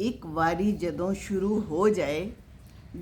ਇੱਕ ਵਾਰੀ ਜਦੋਂ ਸ਼ੁਰੂ ਹੋ ਜਾਏ,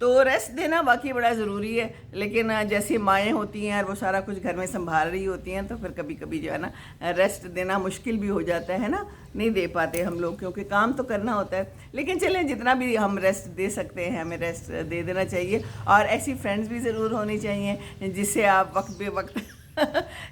تو ریسٹ دینا واقعی بڑا ضروری ہے، لیکن جیسی مائیں ہوتی ہیں اور وہ سارا کچھ گھر میں سنبھال رہی ہوتی ہیں تو پھر کبھی کبھی جو ہے نا ریسٹ دینا مشکل بھی ہو جاتا ہے نا، نہیں دے پاتے ہم لوگ کیونکہ کام تو کرنا ہوتا ہے۔ لیکن چلیں جتنا بھی ہم ریسٹ دے سکتے ہیں ہمیں ریسٹ دے دینا چاہیے، اور ایسی فرینڈز بھی ضرور ہونی چاہیے جس سے آپ وقت بے وقت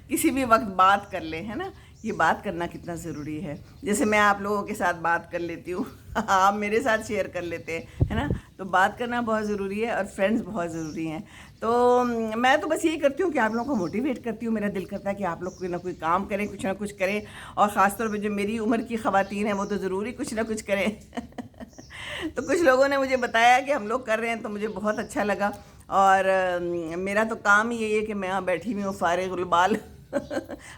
کسی بھی وقت بات کر لیں، ہے نا۔ یہ بات کرنا کتنا ضروری ہے، جیسے میں آپ لوگوں کے ساتھ بات کر لیتی ہوں، آپ میرے ساتھ شیئر کر لیتے ہیں، ہے نا۔ تو بات کرنا بہت ضروری ہے اور فرینڈز بہت ضروری ہیں۔ تو میں تو بس یہی کرتی ہوں کہ آپ لوگوں کو موٹیویٹ کرتی ہوں، میرا دل کرتا ہے کہ آپ لوگ کوئی نہ کوئی کام کریں، کچھ نہ کچھ کریں، اور خاص طور پہ جو میری عمر کی خواتین ہیں وہ تو ضروری کچھ نہ کچھ کریں۔ تو کچھ لوگوں نے مجھے بتایا کہ ہم لوگ کر رہے ہیں تو مجھے بہت اچھا لگا، اور میرا تو کام ہی یہی ہے کہ میں یہاں بیٹھی ہوئی ہوں فارغ البال،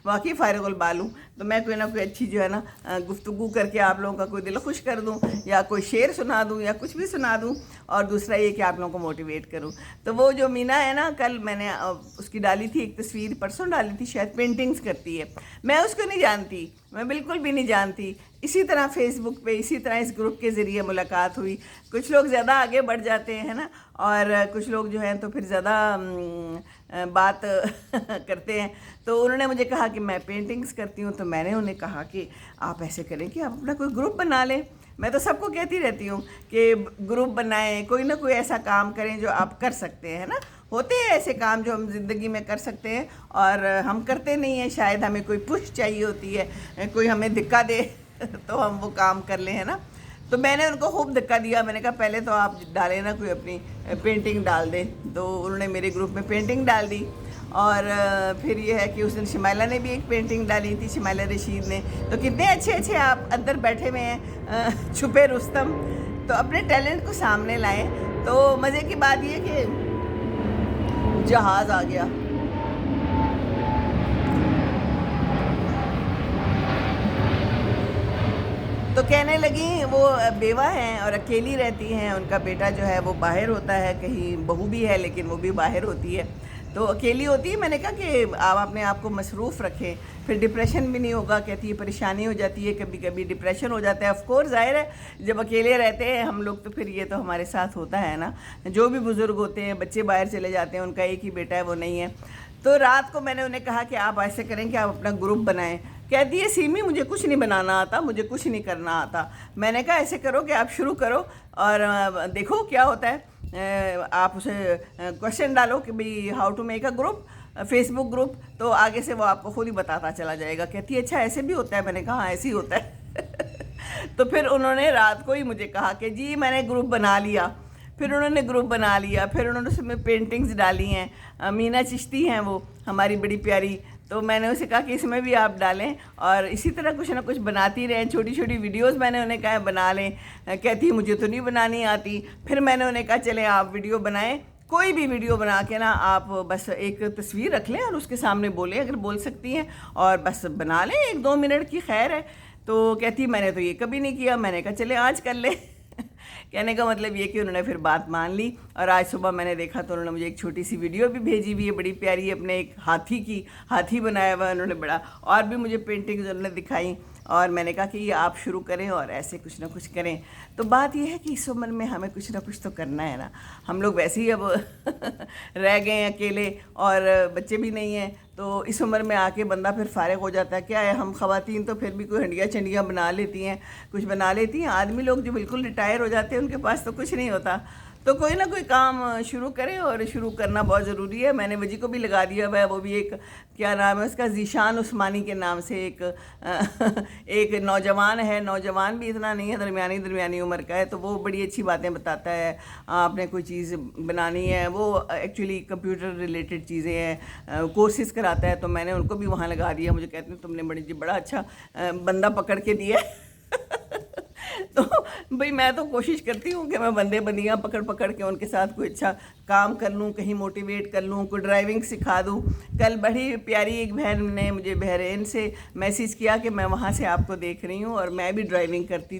واقعی فارغ البال ہوں، تو میں کوئی نہ کوئی اچھی جو ہے نا گفتگو کر کے آپ لوگوں کا کوئی دل خوش کر دوں، یا کوئی شعر سنا دوں، یا کچھ بھی سنا دوں، اور دوسرا یہ کہ آپ لوگوں کو موٹیویٹ کروں۔ تو وہ جو مینا ہے نا، کل میں نے اس کی ڈالی تھی ایک تصویر، پرسوں ڈالی تھی شاید، پینٹنگز کرتی ہے، میں اس کو نہیں جانتی، میں بالکل بھی نہیں جانتی، اسی طرح فیس بک پہ اسی طرح اس گروپ کے ذریعے ملاقات ہوئی۔ کچھ لوگ زیادہ آگے بڑھ جاتے ہیں نا، اور کچھ لوگ جو ہیں تو پھر زیادہ بات کرتے ہیں۔ تو انہوں نے مجھے کہا کہ میں پینٹنگز کرتی ہوں، تو میں نے انہیں کہا کہ آپ ایسے کریں کہ آپ اپنا کوئی گروپ بنا لیں۔ میں تو سب کو کہتی رہتی ہوں کہ گروپ بنائیں، کوئی نہ کوئی ایسا کام کریں جو آپ کر سکتے ہیں نا۔ ہوتے ہیں ایسے کام جو ہم زندگی میں کر سکتے ہیں اور ہم کرتے نہیں ہیں، شاید ہمیں کوئی پش چاہیے ہوتی ہے، کوئی ہمیں دھکا دے تو ہم وہ کام کر لیں، ہے نا۔ تو میں نے ان کو خوب دھکا دیا، میں نے کہا پہلے تو آپ ڈالیں نا، کوئی اپنی پینٹنگ ڈال دیں۔ تو انہوں نے میرے گروپ میں پینٹنگ ڈال دی، اور پھر یہ ہے کہ اس دن شمائلہ نے بھی ایک پینٹنگ ڈالی تھی، شمائلہ رشید نے۔ تو کتنے اچھے اچھے آپ اندر بیٹھے ہوئے ہیں، چھپے رستم، تو اپنے ٹیلنٹ کو سامنے لائیں۔ تو مزے کی بات یہ کہ جہاز آ گیا، تو کہنے لگیں وہ بیوہ ہیں اور اکیلی رہتی ہیں، ان کا بیٹا جو ہے وہ باہر ہوتا ہے، کہیں بہو بھی ہے لیکن وہ بھی باہر ہوتی ہے، تو اکیلی ہوتی ہے۔ میں نے کہا کہ آپ اپنے آپ کو مصروف رکھیں، پھر ڈپریشن بھی نہیں ہوگا۔ کہتی ہے پریشانی ہو جاتی ہے، کبھی کبھی ڈپریشن ہو جاتا ہے، آف کورس ظاہر ہے جب اکیلے رہتے ہیں ہم لوگ تو پھر یہ تو ہمارے ساتھ ہوتا ہے نا، جو بھی بزرگ ہوتے ہیں، بچے باہر چلے جاتے ہیں، ان کا ایک ہی بیٹا ہے وہ نہیں ہے۔ تو رات کو میں نے انہیں کہا کہ آپ ایسے کریں کہ آپ اپنا گروپ بنائیں۔ کہتی ہے سیمی مجھے کچھ نہیں بنانا آتا، مجھے کچھ نہیں کرنا آتا۔ میں نے کہا ایسے کرو کہ آپ شروع کرو اور دیکھو کیا ہوتا ہے۔ آپ اسے کوشچن ڈالو کہ بھئی how to make a group, Facebook group, تو آگے سے وہ آپ کو خود ہی بتاتا چلا جائے گا۔ کہتی ہے اچھا ایسے بھی ہوتا ہے؟ میں نے کہا ہاں ایسے ہی ہوتا ہے۔ تو پھر انہوں نے رات کو ہی مجھے کہا کہ جی میں نے گروپ بنا لیا۔ پھر انہوں نے گروپ بنا لیا، پھر انہوں نے اس میں پینٹنگز ڈالی ہیں، مینا چشتی ہیں وہ ہماری بڑی پیاری، تو میں نے اسے کہا کہ اس میں بھی آپ ڈالیں، اور اسی طرح کچھ نہ کچھ بناتی رہیں، چھوٹی چھوٹی ویڈیوز میں نے انہیں کہا بنا لیں۔ کہتی مجھے تو نہیں بنانی آتی۔ پھر میں نے انہیں کہا چلیں آپ ویڈیو بنائیں، کوئی بھی ویڈیو بنا کے نا آپ بس ایک تصویر رکھ لیں اور اس کے سامنے بولیں اگر بول سکتی ہیں، اور بس بنا لیں 1-2 منٹ کی، خیر ہے۔ تو کہتی میں نے تو یہ کبھی نہیں کیا۔ میں نے کہا چلیں آج کر لیں۔ کہنے کا مطلب یہ کہ انہوں نے پھر بات مان لی، اور آج صبح میں نے دیکھا تو انہوں نے مجھے ایک چھوٹی سی ویڈیو بھی بھیجی ہوئی ہے بڑی پیاری، اپنے ایک ہاتھی بنایا ہوا انہوں نے بڑا، اور بھی مجھے پینٹنگز انہوں نے دکھائیں، اور میں نے کہا کہ یہ آپ شروع کریں اور ایسے کچھ نہ کچھ کریں۔ تو بات یہ ہے کہ اس عمر میں ہمیں کچھ نہ کچھ تو کرنا ہے نا۔ ہم لوگ ویسے ہی اب رہ گئے ہیں اکیلے، اور بچے بھی نہیں ہیں، تو اس عمر میں آ کے بندہ پھر فارغ ہو جاتا ہے۔ کیا ہے ہم خواتین تو پھر بھی کوئی ہنڈیاں چنڈیاں بنا لیتی ہیں، کچھ بنا لیتی ہیں۔ آدمی لوگ جو بالکل ریٹائر ہو جاتے ہیں ان کے پاس تو کچھ نہیں ہوتا۔ تو کوئی نہ کوئی کام شروع کریں، اور شروع کرنا بہت ضروری ہے۔ میں نے وجی کو بھی لگا دیا ہوا ہے، وہ بھی ایک کیا نام ہے اس کا، ذیشان عثمانی کے نام سے ایک نوجوان ہے، نوجوان بھی اتنا نہیں ہے، درمیانی عمر کا ہے، تو وہ بڑی اچھی باتیں بتاتا ہے۔ آپ نے کوئی چیز بنانی ہے، وہ ایکچولی کمپیوٹر ریلیٹڈ چیزیں ہیں، کورسز کراتا ہے، تو میں نے ان کو بھی وہاں لگا دیا۔ مجھے کہتے ہیں تم نے بڑا اچھا بندہ پکڑ کے دیا ہے۔ تو بھئی میں تو کوشش کرتی ہوں کہ میں بندے بندیاں پکڑ کے ان کے ساتھ کوئی اچھا کام کر لوں، کہیں موٹیویٹ کر لوں، کوئی ڈرائیونگ سکھا دوں۔ کل بڑی پیاری ایک بہن نے مجھے بحرین سے میسیج کیا کہ میں وہاں سے آپ کو دیکھ رہی ہوں، اور میں بھی ڈرائیونگ کرتی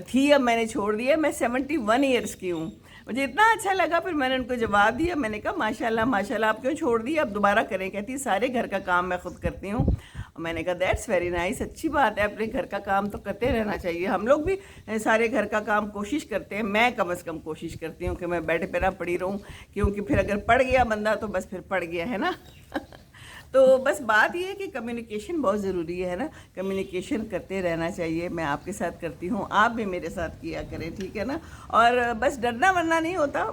تھی، اب میں نے چھوڑ دیا، میں 71 ایئرس کی ہوں۔ مجھے اتنا اچھا لگا، پھر میں نے ان کو جواب دیا، میں نے کہا ماشاءاللہ آپ کیوں چھوڑ دی، اب دوبارہ کریں؟ کہتی سارے گھر کا کام میں خود کرتی ہوں۔ میں نے کہا دیٹس ویری نائس، اچھی بات ہے، اپنے گھر کا کام تو کرتے رہنا چاہیے. ہم لوگ بھی سارے گھر کا کام کوشش کرتے ہیں، میں کم از کم کوشش کرتی ہوں کہ میں بیڈ پہ نہ پڑی رہوں، کیونکہ پھر اگر پڑ گیا بندہ تو بس پھر پڑ گیا ہے نا. تو بس بات یہ ہے کہ کمیونیکیشن بہت ضروری ہے نا، کمیونیکیشن کرتے رہنا چاہیے. میں آپ کے ساتھ کرتی ہوں، آپ بھی میرے ساتھ کیا کریں، ٹھیک ہے نا. اور بس ڈرنا ورنا نہیں ہوتا،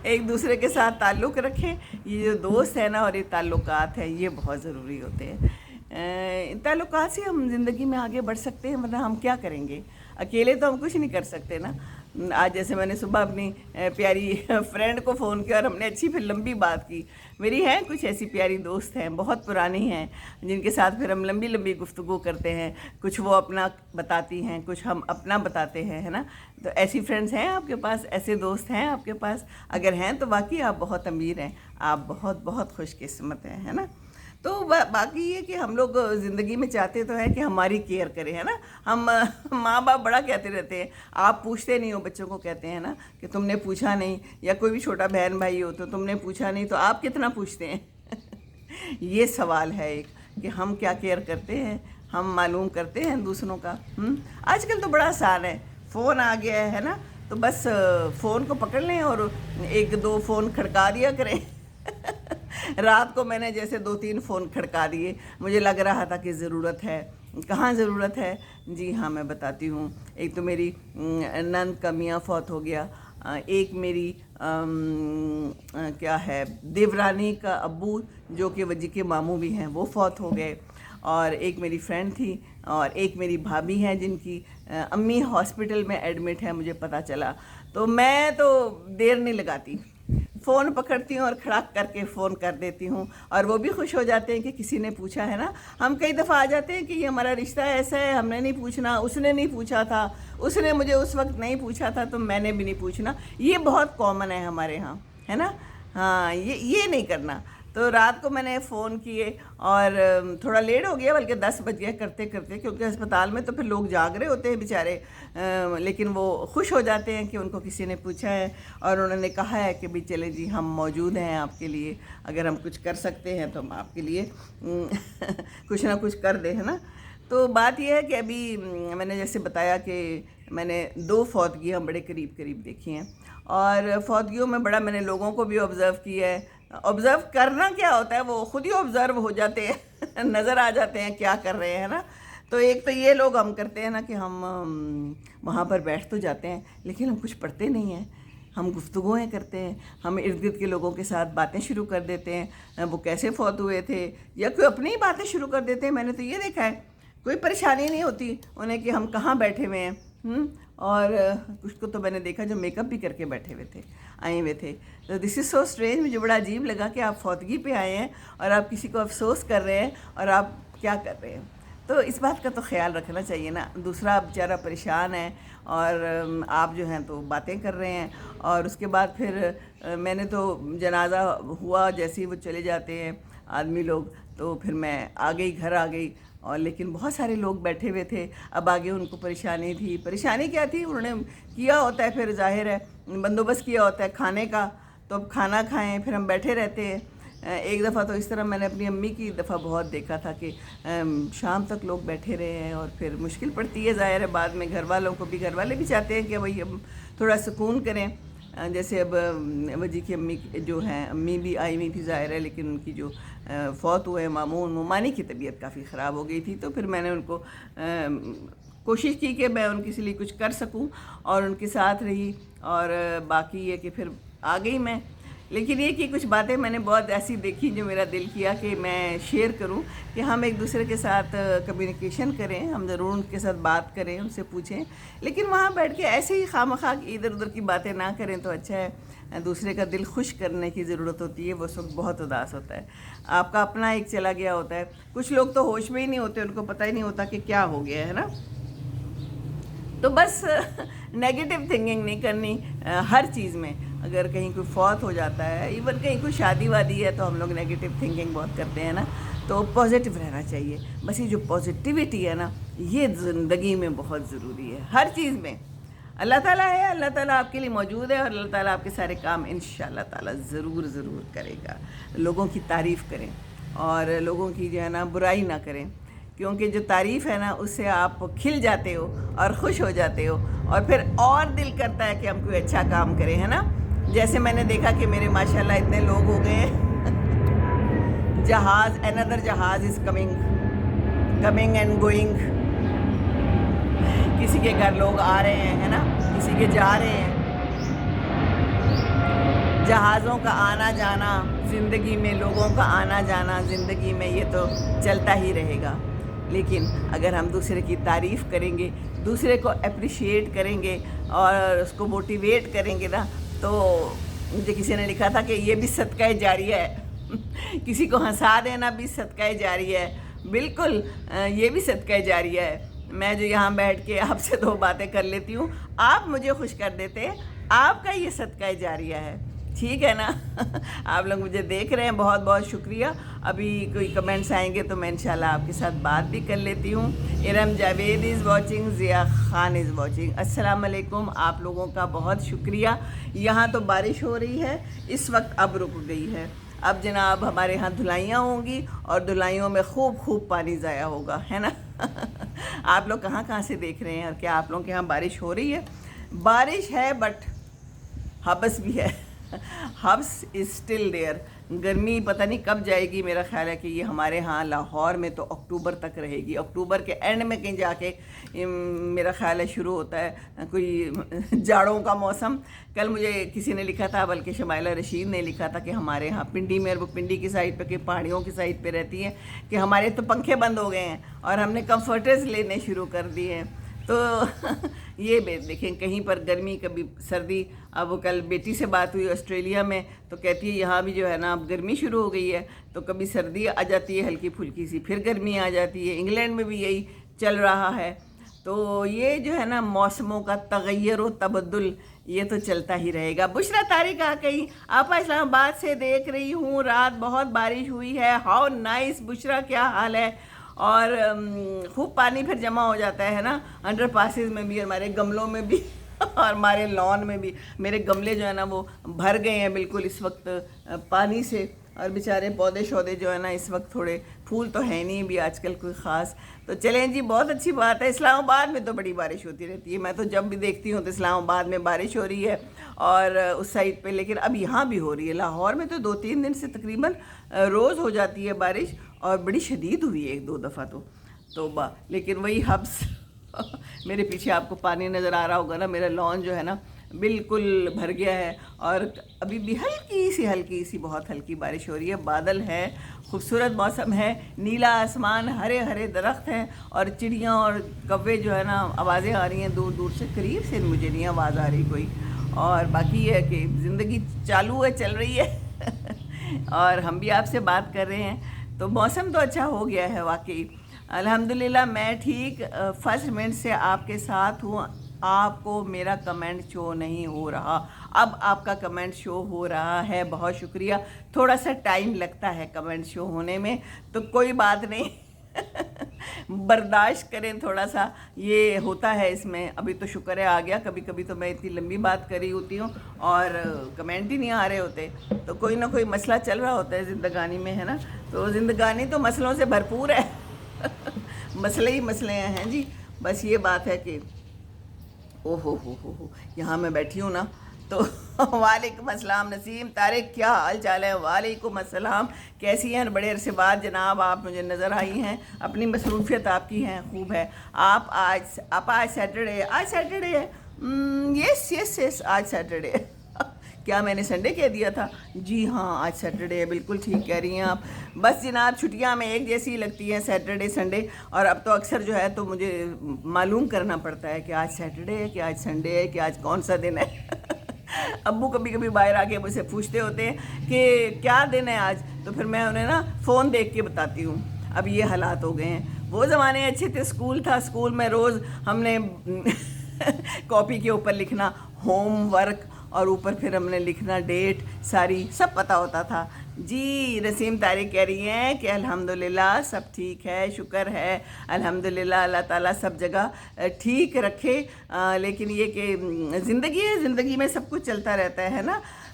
ایک دوسرے کے ساتھ تعلق رکھیں. یہ جو دوست ہے نا اور یہ تعلقات ہیں، یہ بہت ضروری ہوتے ہیں. ان تعلقات سے ہم زندگی میں آگے بڑھ سکتے ہیں، ورنہ ہم کیا کریں گے؟ اکیلے تو ہم کچھ نہیں کر سکتے نا. آج جیسے میں نے صبح اپنی پیاری فرینڈ کو فون کیا اور ہم نے اچھی پھر لمبی بات کی. میری ہیں کچھ ایسی پیاری دوست ہیں، بہت پرانی ہیں، جن کے ساتھ پھر ہم لمبی لمبی گفتگو کرتے ہیں. کچھ وہ اپنا بتاتی ہیں، کچھ ہم اپنا بتاتے ہیں، ہے نا. تو ایسی فرینڈز ہیں آپ کے پاس، ایسے دوست ہیں آپ کے پاس؟ اگر ہیں تو واقعی آپ بہت امیر ہیں، آپ بہت بہت خوش قسمت ہیں، ہے نا. تو باقی یہ کہ ہم لوگ زندگی میں چاہتے تو ہیں کہ ہماری کیئر کریں، ہے نا. ہم ماں باپ بڑا کہتے رہتے ہیں، آپ پوچھتے نہیں ہو بچوں کو، کہتے ہیں نا کہ تم نے پوچھا نہیں، یا کوئی بھی چھوٹا بہن بھائی ہو تو تم نے پوچھا نہیں، تو آپ کتنا پوچھتے ہیں؟ یہ سوال ہے ایک کہ ہم کیا کیئر کرتے ہیں، ہم معلوم کرتے ہیں دوسروں کا. آج کل تو بڑا آسان ہے، فون آ گیا ہے نا، تو بس فون کو پکڑ لیں اور ایک دو فون کھڑکا دیا کریں. رات کو میں نے جیسے 2-3 فون کھڑکا دیے، مجھے لگ رہا تھا کہ ضرورت ہے. کہاں ضرورت ہے؟ جی ہاں میں بتاتی ہوں. ایک تو میری نند کا میاں فوت ہو گیا، ایک میری کیا ہے دیورانی کا ابو جو کہ وجی کے ماموں بھی ہیں، وہ فوت ہو گئے. اور ایک میری فرینڈ تھی، اور ایک میری بھابھی ہیں جن کی امی ہاسپٹل میں ایڈمٹ ہے، مجھے پتہ چلا. تو میں تو دیر نہیں لگاتی، فون پکڑتی ہوں اور کھڑاک کر کے فون کر دیتی ہوں، اور وہ بھی خوش ہو جاتے ہیں کہ کسی نے پوچھا ہے نا. ہم کئی دفعہ آ جاتے ہیں کہ یہ ہمارا رشتہ ایسا ہے، ہم نے نہیں پوچھنا، اس نے نہیں پوچھا تھا، اس نے مجھے اس وقت نہیں پوچھا تھا تو میں نے بھی نہیں پوچھنا. یہ بہت کامن ہے ہمارے ہاں، ہے نا. ہاں یہ نہیں کرنا. تو رات کو میں نے فون کیے اور تھوڑا لیٹ ہو گیا، بلکہ 10 بج گئے کرتے کرتے، کیونکہ ہسپتال میں تو پھر لوگ جاگ رہے ہوتے ہیں بیچارے، لیکن وہ خوش ہو جاتے ہیں کہ ان کو کسی نے پوچھا ہے اور انہوں نے کہا ہے کہ بھی چلے جی ہم موجود ہیں آپ کے لیے، اگر ہم کچھ کر سکتے ہیں تو ہم آپ کے لیے کچھ نہ کچھ کر دیں، ہے نا. تو بات یہ ہے کہ ابھی میں نے جیسے بتایا کہ میں نے 2 فوتگیاں بڑے قریب قریب دیکھی ہیں، اور فوتگیوں میں بڑا میں نے لوگوں کو بھی آبزرو کیا ہے. آبزرو کرنا کیا ہوتا ہے، وہ خود ہی آبزرو ہو جاتے ہیں، نظر آ جاتے ہیں کیا کر رہے ہیں نا. تو ایک تو یہ لوگ ہم کرتے ہیں نا کہ ہم وہاں پر بیٹھ تو جاتے ہیں لیکن ہم کچھ پڑھتے نہیں ہیں، ہم گفتگویں کرتے ہیں، ہم ارد گرد کے لوگوں کے ساتھ باتیں شروع کر دیتے ہیں، وہ کیسے فوت ہوئے تھے، یا کوئی اپنی ہی باتیں شروع کر دیتے ہیں. میں نے تو یہ دیکھا ہے، کوئی پریشانی نہیں ہوتی انہیں کہ ہم کہاں بیٹھے ہوئے ہیں. اور کچھ کو تو میں نے دیکھا جو میک اپ بھی کر کے بیٹھے ہوئے تھے، آئے ہوئے تھے. تو دس از سو اسٹرینج. مجھے بڑا عجیب لگا کہ آپ فوتگی پہ آئے ہیں اور آپ کسی کو افسوس کر رہے ہیں، اور آپ کیا کر رہے ہیں. تو اس بات کا تو خیال رکھنا چاہیے نا. دوسرا بیچارہ پریشان ہے اور آپ جو ہیں تو باتیں کر رہے ہیں. اور اس کے بعد پھر میں نے تو جنازہ ہوا، جیسے ہی وہ چلے جاتے ہیں آدمی لوگ، تو پھر میں آ گئی، گھر آ گئی. اور لیکن بہت سارے لوگ بیٹھے ہوئے تھے. اب آگے ان کو پریشانی تھی. پریشانی کیا تھی؟ انہوں نے کیا ہوتا ہے، پھر ظاہر ہے بندوبست کیا ہوتا ہے کھانے کا، تو اب کھانا کھائیں، پھر ہم بیٹھے رہتے ہیں. ایک دفعہ تو اس طرح میں نے اپنی امی کی دفعہ بہت دیکھا تھا کہ شام تک لوگ بیٹھے رہے ہیں، اور پھر مشکل پڑتی ہے ظاہر ہے بعد میں. گھر والوں کو بھی، گھر والے بھی چاہتے ہیں کہ بھائی ہم تھوڑا سکون کریں. جیسے اب وجی کی امی جو ہیں، امی بھی آئی ہوئی تھی ظاہر ہے، لیکن ان کی جو فوت ہوئے مامانی کی طبیعت کافی خراب ہو گئی تھی. تو پھر میں نے ان کو کوشش کی کہ میں ان کے لیے کچھ کر سکوں، اور ان کے ساتھ رہی. اور باقی یہ کہ پھر آ گئی میں. لیکن یہ کہ کچھ باتیں میں نے بہت ایسی دیکھی جو میرا دل کیا کہ میں شیئر کروں، کہ ہم ایک دوسرے کے ساتھ کمیونیکیشن کریں، ہم ضرور ان کے ساتھ بات کریں، ان سے پوچھیں، لیکن وہاں بیٹھ کے ایسے ہی خواہ ادھر ادھر کی باتیں نہ کریں تو اچھا ہے. دوسرے کا دل خوش کرنے کی ضرورت ہوتی ہے، وہ سب بہت اداس ہوتا ہے. آپ کا اپنا ایک چلا گیا ہوتا ہے. کچھ لوگ تو ہوش میں ہی نہیں ہوتے، ان کو پتہ ہی نہیں ہوتا کہ کیا ہو گیا ہے نا. تو بس نیگیٹو تھنکنگ نہیں کرنی ہر چیز میں. اگر کہیں کوئی فوت ہو جاتا ہے، ایون کہیں کوئی شادی وادی ہے، تو ہم لوگ نیگیٹو تھنکنگ بہت کرتے ہیں نا. تو پازیٹیو رہنا چاہیے. بس یہ جو پازیٹیوٹی ہے نا، یہ زندگی میں بہت ضروری ہے، ہر چیز میں. اللہ تعالیٰ ہے، اللہ تعالیٰ آپ کے لیے موجود ہے، اور اللہ تعالیٰ آپ کے سارے کام انشاءاللہ تعالیٰ ضرور ضرور کرے گا. لوگوں کی تعریف کریں، اور لوگوں کی جو ہے نا برائی نہ کریں، کیونکہ جو تعریف ہے نا اس سے آپ کھل جاتے ہو اور خوش ہو جاتے ہو، اور پھر اور دل کرتا ہے کہ ہم کوئی اچھا کام کریں، ہے نا۔ جیسے میں نے دیکھا کہ میرے ماشاءاللہ اتنے لوگ ہو گئے ہیں، جہاز another جہاز از کمنگ اینڈ گوئنگ، کسی کے گھر لوگ آ رہے ہیں، ہے نا، کسی کے جا رہے ہیں۔ جہازوں کا آنا جانا زندگی میں، لوگوں کا آنا جانا زندگی میں، یہ تو چلتا ہی رہے گا، لیکن اگر ہم دوسرے کی تعریف کریں گے، دوسرے کو اپریشیٹ کریں گے اور اس کو موٹیویٹ کریں گے نا، تو مجھے کسی نے لکھا تھا کہ یہ بھی صدقہ جاریہ ہے۔ کسی کو ہنسا دینا بھی صدقہ جاریہ ہے، بالکل یہ بھی صدقہ جاریہ ہے۔ میں جو یہاں بیٹھ کے آپ سے 2 باتیں کر لیتی ہوں، آپ مجھے خوش کر دیتے ہیں، آپ کا یہ صدقہ جاریہ ہے، ٹھیک ہے نا۔ آپ لوگ مجھے دیکھ رہے ہیں، بہت بہت شکریہ۔ ابھی کوئی کمنٹس آئیں گے تو میں انشاءاللہ آپ کے ساتھ بات بھی کر لیتی ہوں۔ Iram Javed is watching, Zia Khan is watching. السلام علیکم، آپ لوگوں کا بہت شکریہ۔ یہاں تو بارش ہو رہی ہے اس وقت، اب رک گئی ہے۔ اب جناب ہمارے ہاں دھلائیاں ہوں گی اور دھلائیوں میں خوب پانی ضائع ہوگا، ہے نا۔ آپ لوگ کہاں سے دیکھ رہے ہیں، اور کیا آپ لوگوں کے یہاں بارش ہو رہی ہے؟ بارش ہے بٹ حبس بھی ہے، حبس از اسٹل دیئر۔ گرمی پتہ نہیں کب جائے گی، میرا خیال ہے کہ یہ ہمارے ہاں لاہور میں تو اکتوبر تک رہے گی، اکتوبر کے اینڈ میں کہیں جا کے میرا خیال ہے شروع ہوتا ہے کوئی جاڑوں کا موسم۔ کل مجھے کسی نے لکھا تھا، بلکہ شمائلہ رشید نے لکھا تھا کہ ہمارے ہاں پنڈی میں، وہ پنڈی کی سائڈ پہ کہ پہاڑیوں کی سائڈ پہ رہتی ہیں، کہ ہمارے تو پنکھے بند ہو گئے ہیں اور ہم نے کمفرٹرز لینے شروع کر دیے ہیں۔ تو یہ دیکھیں کہیں پر گرمی کبھی سردی۔ اب وہ کل بیٹی سے بات ہوئی آسٹریلیا میں، تو کہتی ہے یہاں بھی جو ہے نا اب گرمی شروع ہو گئی ہے، تو کبھی سردی آ جاتی ہے ہلکی پھلکی سی، پھر گرمی آ جاتی ہے۔ انگلینڈ میں بھی یہی چل رہا ہے۔ تو یہ جو ہے نا موسموں کا تغیر و تبدل، یہ تو چلتا ہی رہے گا۔ بشریٰ طارق آ گئی، آپ اسلام آباد سے دیکھ رہی ہوں، رات بہت بارش ہوئی ہے۔ ہاؤ نائس بشریٰ، کیا حال ہے؟ اور خوب پانی پھر جمع ہو جاتا ہے نا، انڈر پاسز میں بھی، ہمارے گملوں میں بھی اور ہمارے لان میں بھی۔ میرے گملے جو ہے نا وہ بھر گئے ہیں بالکل اس وقت پانی سے، اور بیچارے پودے شودے جو ہے نا اس وقت تھوڑے، پھول تو ہے نہیں بھی آج کل کوئی خاص۔ تو چلیں جی، بہت اچھی بات ہے۔ اسلام آباد میں تو بڑی بارش ہوتی رہتی ہے، میں تو جب بھی دیکھتی ہوں تو اسلام آباد میں بارش ہو رہی ہے اور اس سائڈ پہ، لیکن اب یہاں بھی ہو رہی ہے۔ لاہور میں تو 2-3 دن سے تقریباً روز ہو جاتی ہے بارش، اور بڑی شدید ہوئی ہے 1-2 دفعہ تو توبہ۔ لیکن وہی حبس میرے پیچھے آپ کو پانی نظر آ رہا ہوگا نا، میرا لان جو ہے نا بالکل بھر گیا ہے، اور ابھی بھی ہلکی سی بہت ہلکی بارش ہو رہی ہے۔ بادل ہے، خوبصورت موسم ہے، نیلا آسمان، ہرے درخت ہیں، اور چڑیاں اور کوے جو ہے نا آوازیں آ رہی ہیں دور دور سے، قریب سے مجھے نہیں آواز آ رہی کوئی۔ اور باقی یہ ہے کہ زندگی چالو ہے، چل رہی ہے اور ہم بھی آپ سے بات کر رہے ہیں، تو موسم تو اچھا ہو گیا ہے واقعی، الحمدللہ۔ میں ٹھیک فرسٹ منٹ سے آپ کے ساتھ ہوں۔ آپ کو میرا کمنٹ شو نہیں ہو رہا، اب آپ کا کمنٹ شو ہو رہا ہے، بہت شکریہ۔ تھوڑا سا ٹائم لگتا ہے کمنٹ شو ہونے میں، تو کوئی بات نہیں، برداشت کریں تھوڑا سا، یہ ہوتا ہے اس میں۔ ابھی تو شکر ہے آ گیا، کبھی تو میں اتنی لمبی بات کر رہی ہوتی ہوں اور کمنٹ ہی نہیں آ رہے ہوتے، تو کوئی نہ کوئی مسئلہ چل رہا ہوتا ہے زندگانی میں، ہے نا۔ تو زندگانی تو مسئلوں سے بھرپور ہے، مسئلے ہیں جی۔ بس یہ بات ہے کہ او ہو یہاں میں بیٹھی ہوں نا تو وعلیکم السلام نسیم طارق، کیا حال چال ہے؟ وعلیکم السلام، کیسی ہیں؟ بڑے عرصے بعد جناب آپ مجھے نظر آئی ہیں، اپنی مصروفیت آپ کی ہیں، خوب ہے۔ آپ آج سیٹرڈے ہے، یس آج سیٹرڈے ہے۔ کیا میں نے سنڈے کہہ دیا تھا؟ جی ہاں، آج سیٹرڈے ہے، بالکل ٹھیک کہہ رہی ہیں آپ۔ بس جناب چھٹیاں میں ایک جیسی لگتی ہیں، سیٹرڈے سنڈے، اور اب تو اکثر جو ہے تو مجھے معلوم کرنا پڑتا ہے کہ آج سیٹرڈے ہے، کہ آج سنڈے ہے، کہ آج کون سا دن ہے۔ ابو کبھی باہر آ کے مجھ سے پوچھتے ہوتے ہیں کہ کیا دن ہے آج، تو پھر میں انہیں نا فون دیکھ کے بتاتی ہوں۔ اب یہ حالات ہو گئے ہیں، وہ زمانے اچھے تھے، اسکول تھا، اسکول میں روز ہم نے کاپی کے اوپر لکھنا ہوم ورک، اور اوپر پھر ہم نے لکھنا ڈیٹ، ساری سب پتہ ہوتا تھا جی۔ نسیم طارق کہہ رہی ہیں کہ الحمدللہ سب ٹھیک ہے، شکر ہے الحمدللہ، اللہ تعالیٰ سب جگہ ٹھیک رکھے۔ لیکن یہ کہ زندگی ہے، زندگی میں سب کچھ چلتا رہتا ہے نا۔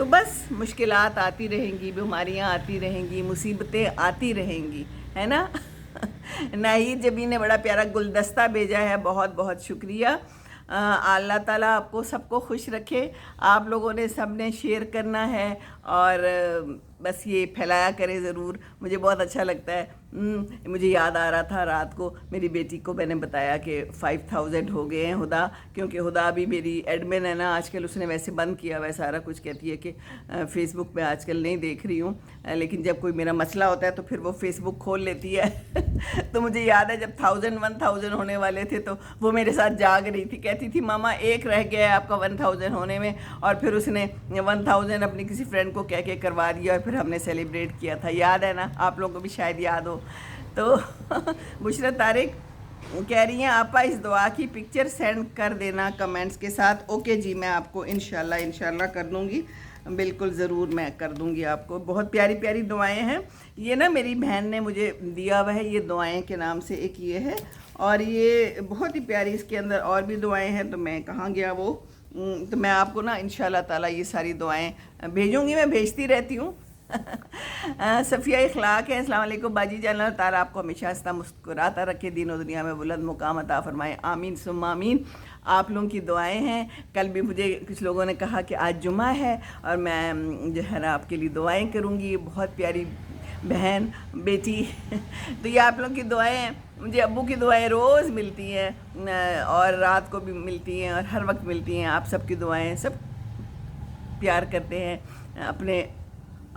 تو بس مشکلات آتی رہیں گی، بیماریاں آتی رہیں گی، مصیبتیں آتی رہیں گی، ہے نا؟ ناہید جبی نے بڑا پیارا گلدستہ بھیجا ہے، بہت بہت شکریہ۔ اللہ تعالیٰ آپ کو سب کو خوش رکھے۔ آپ لوگوں نے سب نے شیئر کرنا ہے اور بس یہ پھیلایا کرے ضرور، مجھے بہت اچھا لگتا ہے۔ مجھے یاد آ رہا تھا رات کو میری بیٹی کو میں نے بتایا کہ 5000 ہو گئے ہیں ہدا، کیونکہ ہدا بھی میری ایڈمن ہے نا آج کل، اس نے ویسے بند کیا ہوا ہے سارا کچھ، کہتی ہے کہ فیس بک پہ آج کل نہیں دیکھ رہی ہوں، لیکن جب کوئی میرا مسئلہ ہوتا ہے تو پھر وہ فیس بک کھول لیتی ہے۔ تو مجھے یاد ہے جب 1000 ہونے والے تھے تو وہ میرے ساتھ جاگ رہی تھی، کہتی تھی ماما ایک رہ گیا ہے آپ کا 1000 ہونے میں، اور پھر اس نے 1000 اپنی کسی فرینڈ کو کہہ کے کروا دیا اور پھر ہم نے سیلیبریٹ کیا تھا، یاد ہے نا؟ آپ لوگوں کو بھی شاید یاد ہو۔ تو بشرا طارق کہہ رہی ہیں آپا اس دعا کی پکچر سینڈ کر دینا کمنٹس کے ساتھ۔ اوکے جی، میں آپ کو انشاءاللہ کر دوں گی، بالکل ضرور میں کر دوں گی آپ کو۔ بہت پیاری پیاری دعائیں ہیں، یہ نا میری بہن نے مجھے دیا ہوا ہے، یہ دعائیں کے نام سے ایک یہ ہے، اور یہ بہت ہی پیاری، اس کے اندر اور بھی دعائیں ہیں، تو میں کہاں گیا وہ، تو میں آپ کو نا انشاءاللہ تعالیٰ یہ ساری دعائیں بھیجوں گی، میں بھیجتی رہتی ہوں۔ صفیہ اخلاق ہے، السلام علیکم باجی جان، اللہ تعالیٰ آپ کو ہمیشہ ہنستا مسکراتا رکھے، دین و دنیا میں بلند مقام عطا فرمائے، آمین ثم آمین۔ آپ لوگوں کی دعائیں ہیں، کل بھی مجھے کچھ لوگوں نے کہا کہ آج جمعہ ہے اور میں جو ہے نا آپ کے لیے دعائیں کروں گی، بہت پیاری بہن بیٹی۔ تو یہ آپ لوگوں کی دعائیں ہیں، مجھے ابو کی دعائیں روز ملتی ہیں اور رات کو بھی ملتی ہیں اور ہر وقت ملتی ہیں، آپ سب کی دعائیں، سب پیار کرتے ہیں اپنے،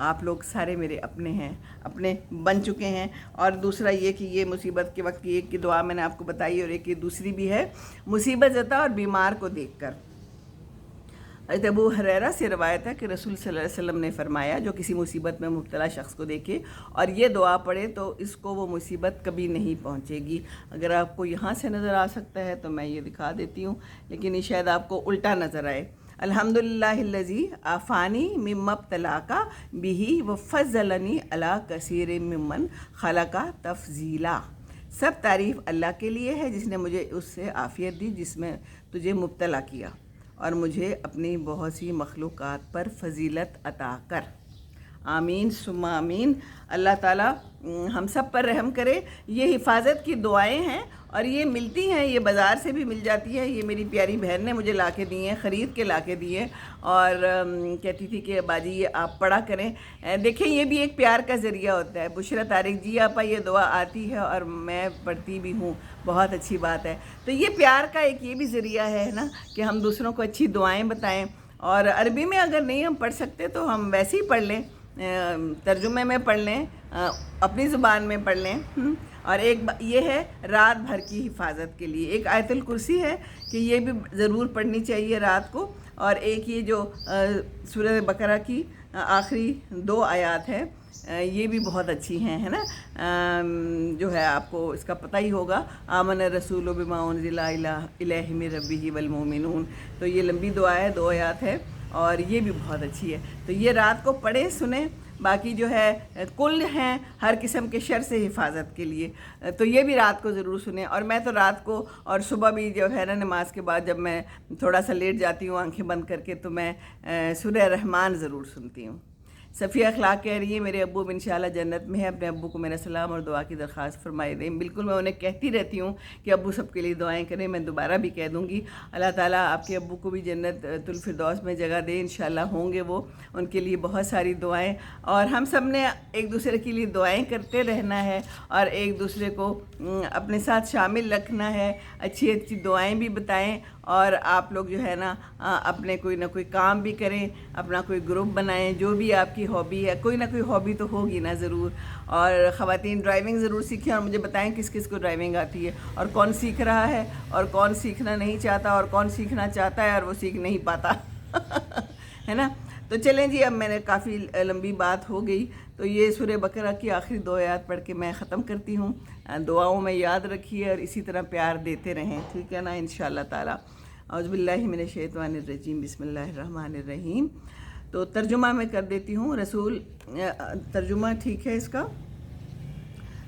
آپ لوگ سارے میرے اپنے ہیں، اپنے بن چکے ہیں۔ اور دوسرا یہ کہ یہ مصیبت کے وقت کی ایک کی دعا میں نے آپ کو بتائی، اور ایک یہ دوسری بھی ہے، مصیبت زدہ اور بیمار کو دیکھ کر حضرت ابو ہریرہ سے روایت ہے کہ رسول صلی اللہ علیہ وسلم نے فرمایا جو کسی مصیبت میں مبتلا شخص کو دیکھے اور یہ دعا پڑھے تو اس کو وہ مصیبت کبھی نہیں پہنچے گی۔ اگر آپ کو یہاں سے نظر آ سکتا ہے تو میں یہ دکھا دیتی ہوں، لیکن یہ شاید آپ کو الٹا نظر آئے۔ الحمدللہ الذی عافانی مما ابتلاک بہ وفضلنی علی کثیر ممن خلق تفضیلا۔ سب تعریف اللہ کے لیے ہے جس نے مجھے اس سے عافیت دی جس میں تجھے مبتلا کیا، اور مجھے اپنی بہت سی مخلوقات پر فضیلت عطا کر۔ آمین ثم آمین۔ اللہ تعالیٰ ہم سب پر رحم کرے۔ یہ حفاظت کی دعائیں ہیں اور یہ ملتی ہیں، یہ بازار سے بھی مل جاتی ہے، یہ میری پیاری بہن نے مجھے لا کے دی ہیں، خرید کے لا کے دی ہیں، اور کہتی تھی کہ باجی یہ آپ پڑھا کریں۔ دیکھیں یہ بھی ایک پیار کا ذریعہ ہوتا ہے۔ بشرا طارق جی آپا یہ دعا آتی ہے اور میں پڑھتی بھی ہوں، بہت اچھی بات ہے۔ تو یہ پیار کا ایک یہ بھی ذریعہ ہے نا کہ ہم دوسروں کو اچھی دعائیں بتائیں، اور عربی میں اگر نہیں ہم پڑھ سکتے تو ہم ویسے ہی پڑھ لیں، ترجمے میں پڑھ لیں، اپنی زبان میں پڑھ لیں۔ اور ایک یہ ہے رات بھر کی حفاظت کے لیے ایک آیت الکرسی ہے کہ یہ بھی ضرور پڑھنی چاہیے رات کو، اور ایک یہ جو سورہ بقرہ کی آخری 2 آیات ہے یہ بھی بہت اچھی ہیں، ہے نا؟ جو ہے آپ کو اس کا پتہ ہی ہوگا، آمن الرسول بما انزل الیہ من ربہ والمؤمنون۔ تو یہ لمبی دعا ہے، 2 آیات ہے، اور یہ بھی بہت اچھی ہے۔ تو یہ رات کو پڑھیں، سنیں۔ باقی جو ہے کل ہیں ہر قسم کے شر سے حفاظت کے لیے، تو یہ بھی رات کو ضرور سنیں۔ اور میں تو رات کو اور صبح بھی جو ہے نا نماز کے بعد جب میں تھوڑا سا لیٹ جاتی ہوں آنکھیں بند کر کے، تو میں سورہ رحمان ضرور سنتی ہوں۔ صفیہ اخلاق کہہ رہی ہے میرے ابو انشاءاللہ جنت میں ہے، اپنے ابو کو میرا سلام اور دعا کی درخواست فرمائے دیں۔ بالکل میں انہیں کہتی رہتی ہوں کہ ابو سب کے لیے دعائیں کریں، میں دوبارہ بھی کہہ دوں گی۔ اللہ تعالیٰ آپ کے ابو کو بھی جنت الفردوس میں جگہ دے، انشاءاللہ ہوں گے وہ، ان کے لیے بہت ساری دعائیں، اور ہم سب نے ایک دوسرے کے لیے دعائیں کرتے رہنا ہے اور ایک دوسرے کو اپنے ساتھ شامل رکھنا ہے، اچھی اچھی دعائیں بھی بتائیں، اور آپ لوگ جو ہے نا اپنے کوئی نہ کوئی کام بھی کریں، اپنا کوئی گروپ بنائیں، جو بھی آپ کی ہابی ہے، کوئی نہ کوئی ہابی تو ہوگی نا ضرور۔ اور خواتین ڈرائیونگ ضرور سیکھیں، اور مجھے بتائیں کس کس کو ڈرائیونگ آتی ہے اور کون سیکھ رہا ہے اور کون سیکھنا نہیں چاہتا اور کون سیکھنا چاہتا ہے اور وہ سیکھ نہیں پاتا ہے نا؟ تو چلیں جی، اب میں نے کافی لمبی بات ہو گئی، تو یہ سورہ بقرہ کی آخری 2 آیات پڑھ کے میں ختم کرتی ہوں۔ دعاؤں میں یاد رکھیے اور اسی طرح پیار دیتے رہیں، ٹھیک ہے نا؟ انشاءاللہ تعالیٰ۔ اعوذ باللہ من الشیطان الرجیم، بسم اللہ الرحمن الرحیم۔ تو ترجمہ میں کر دیتی ہوں۔ ترجمہ ٹھیک ہے اس کا؟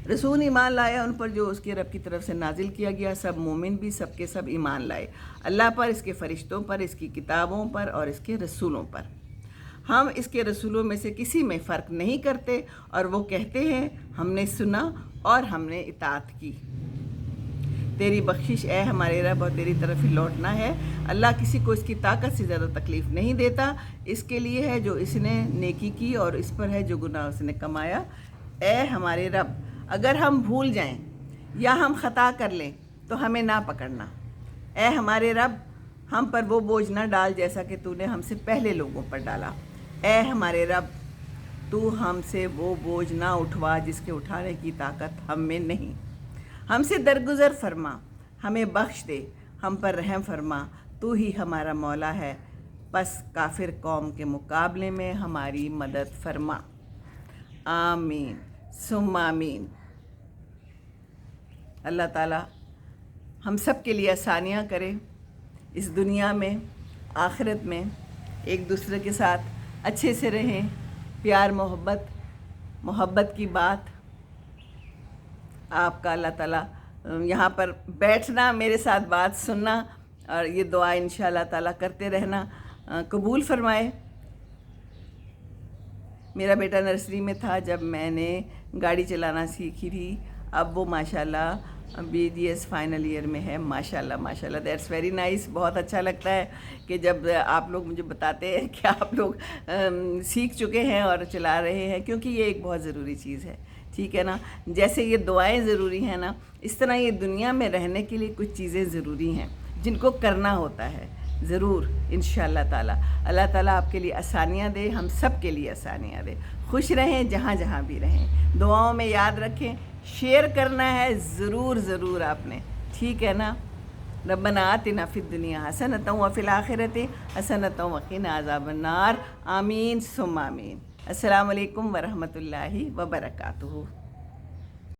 رسول ایمان لایا ان پر جو اس کے رب کی طرف سے نازل کیا گیا، سب مومن بھی سب کے سب ایمان لائے، اللہ پر، اس کے فرشتوں پر، اس کی کتابوں پر اور اس کے رسولوں پر۔ ہم اس کے رسولوں میں سے کسی میں فرق نہیں کرتے، اور وہ کہتے ہیں ہم نے سنا اور ہم نے اطاعت کی۔ تیری بخشش اے ہمارے رب، اور تیری طرف ہی لوٹنا ہے۔ اللہ کسی کو اس کی طاقت سے زیادہ تکلیف نہیں دیتا، اس کے لیے ہے جو اس نے نیکی کی اور اس پر ہے جو گناہ اس نے کمایا۔ اے ہمارے رب، اگر ہم بھول جائیں یا ہم خطا کر لیں تو ہمیں نہ پکڑنا۔ اے ہمارے رب، ہم پر وہ بوجھ نہ ڈال جیسا کہ تو نے ہم سے پہلے لوگوں پر ڈالا۔ اے ہمارے رب، تو ہم سے وہ بوجھ نہ اٹھوا جس کے اٹھانے کی طاقت ہم میں نہیں۔ ہم سے درگزر فرما، ہمیں بخش دے، ہم پر رحم فرما، تو ہی ہمارا مولا ہے، پس کافر قوم کے مقابلے میں ہماری مدد فرما۔ آمین ثم آمین۔ اللہ تعالیٰ ہم سب کے لیے آسانیاں کرے، اس دنیا میں آخرت میں ایک دوسرے کے ساتھ اچھے سے رہیں، پیار محبت کی بات آپ کا اللہ تعالیٰ یہاں پر بیٹھنا، میرے ساتھ بات سننا اور یہ دعا انشاءاللہ تعالیٰ کرتے رہنا قبول فرمائے۔ میرا بیٹا نرسری میں تھا جب میں نے گاڑی چلانا سیکھی تھی، اب وہ ماشاءاللہ BDS فائنل ایئر میں ہے۔ ماشاءاللہ ماشاءاللہ، دیٹس ویری نائس۔ بہت اچھا لگتا ہے کہ جب آپ لوگ مجھے بتاتے ہیں کہ آپ لوگ سیکھ چکے ہیں اور چلا رہے ہیں، کیونکہ یہ ایک بہت ضروری چیز ہے، ٹھیک ہے نا۔ جیسے یہ دعائیں ضروری ہیں نا، اس طرح یہ دنیا میں رہنے کے لیے کچھ چیزیں ضروری ہیں جن کو کرنا ہوتا ہے ضرور انشاءاللہ تعالیٰ۔ اللہ تعالیٰ آپ کے لیے آسانیاں دے، ہم سب کے لیے آسانیاں دے۔ خوش رہیں جہاں جہاں بھی رہیں، دعاؤں میں یاد رکھیں، شیئر کرنا ہے ضرور آپ نے، ٹھیک ہے نا۔ ربنا آتنا فی الدنیا حسنۃ وفی الآخرۃ حسنۃ وقنا عذاب النار۔ آمین ثم آمین۔ السلام علیکم ورحمۃ اللہ وبرکاتہ۔